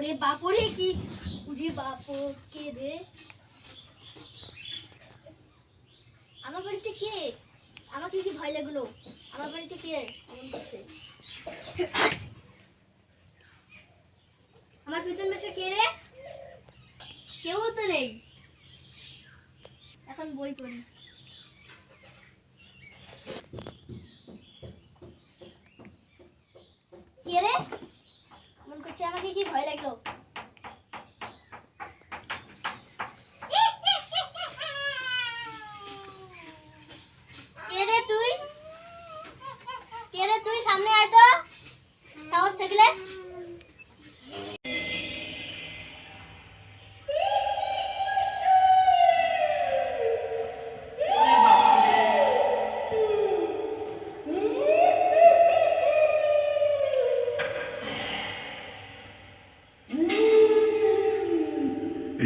ওরে বাপরে কি ওরে বাপ কে রে আমার বাড়িতে কে আমাকে কি ভয় লাগলো আমার বাড়িতে কে এমন করছে আমার পিছন বসে কে রে কেউ তো নেই এখন বই পড়ি কে রে মন করছে আমাকে কি ভয় লাগলো তুই সামনে আয় তো সাহস থাকলে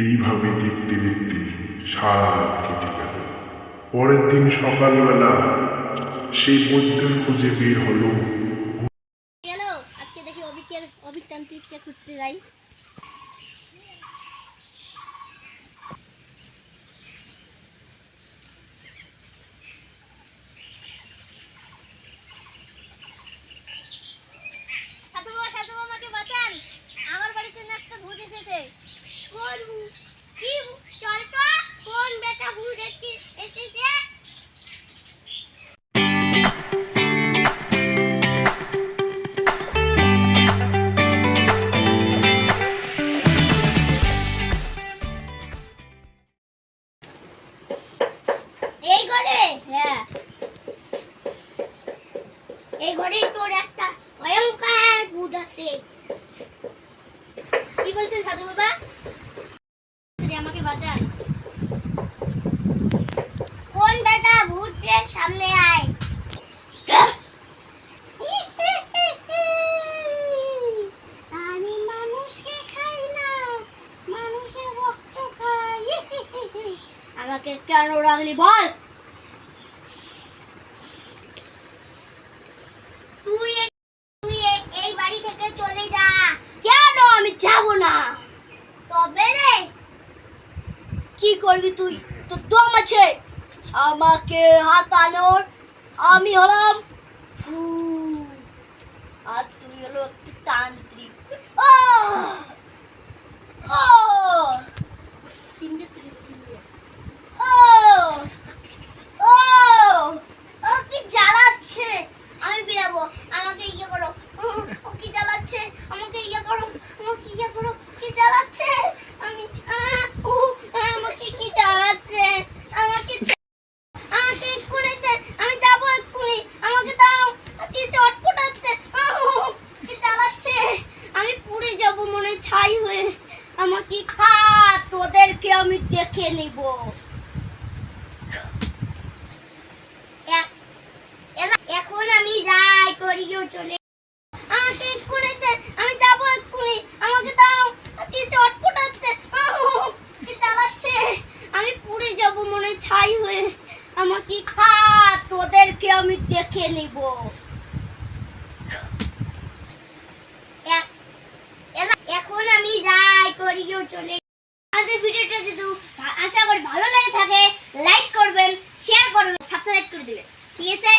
এইভাবে দেখতে দেখতে সারা রাত কেটে গেল। পরের দিন সকালবেলা সেই বৈদ্যের খোঁজে বের হলো। আজকে দেখি অভিজ্ঞানকে খুঁজতে যাই সাধু আমাকে বাঁচান আমার বাড়িতে না একটা ভূত এসেছে কোন কি চল তো কোন বেটা ভূত এসেছে এই ঘরে হ্যাঁ এই ঘরে তোর একটা ভয়ঙ্কর ভূত আছে কি বলছেন সাধু বাবা আমাকে বাঁচান কোন বেটা ভূতের সামনে আয় আমি মানুষকে খাই না মানুষের রক্ত খাই আমাকে কেন রাখলি বল তুই এই বাড়ি থেকে চলে যা কেন আমি যাব না তবে রে কি করবি তুই তো দম আছে আমাকে হাতানোর আমি হলাম আর তুই হলো একটু তান্ত্রিক কি জ্বালাচ্ছে আমি বেরাবো আমাকে ইয়ে করো ও কি জ্বালাচ্ছে আমাকে ইয়ে করো আমাকে ইয়ে করো কি জ্বালাচ্ছে আমি আমাকে কি জ্বালাচ্ছে আমাকে এক্ষুনিতে আমি যাবো এক্ষুনি আমাকে দাও কি চটপটাচ্ছে কি জ্বালাচ্ছে আমি পুড়ে যাবো মনে ছাই হয়ে আমাকে খা তোদেরকে আমি দেখে নিব এখন আমি যাই করিও চলে আমাকে এক্ষুনিতে আমি যাবো এক্ষুনি আমাকে দাও কি চটপটাচ্ছে কি জ্বালাচ্ছে আমি পুড়ে যাবো মনে ছাই হয়ে আমাকে খা তোদেরকে আমি দেখে নিব এখন আমি যাই করিও চলে আমাদের ভিডিওটা যদি আশা করি ভালো লাগে থাকে লাইক করবেন শেয়ার করবেন সাবস্ক্রাইব করে দিবেন ঠিক আছে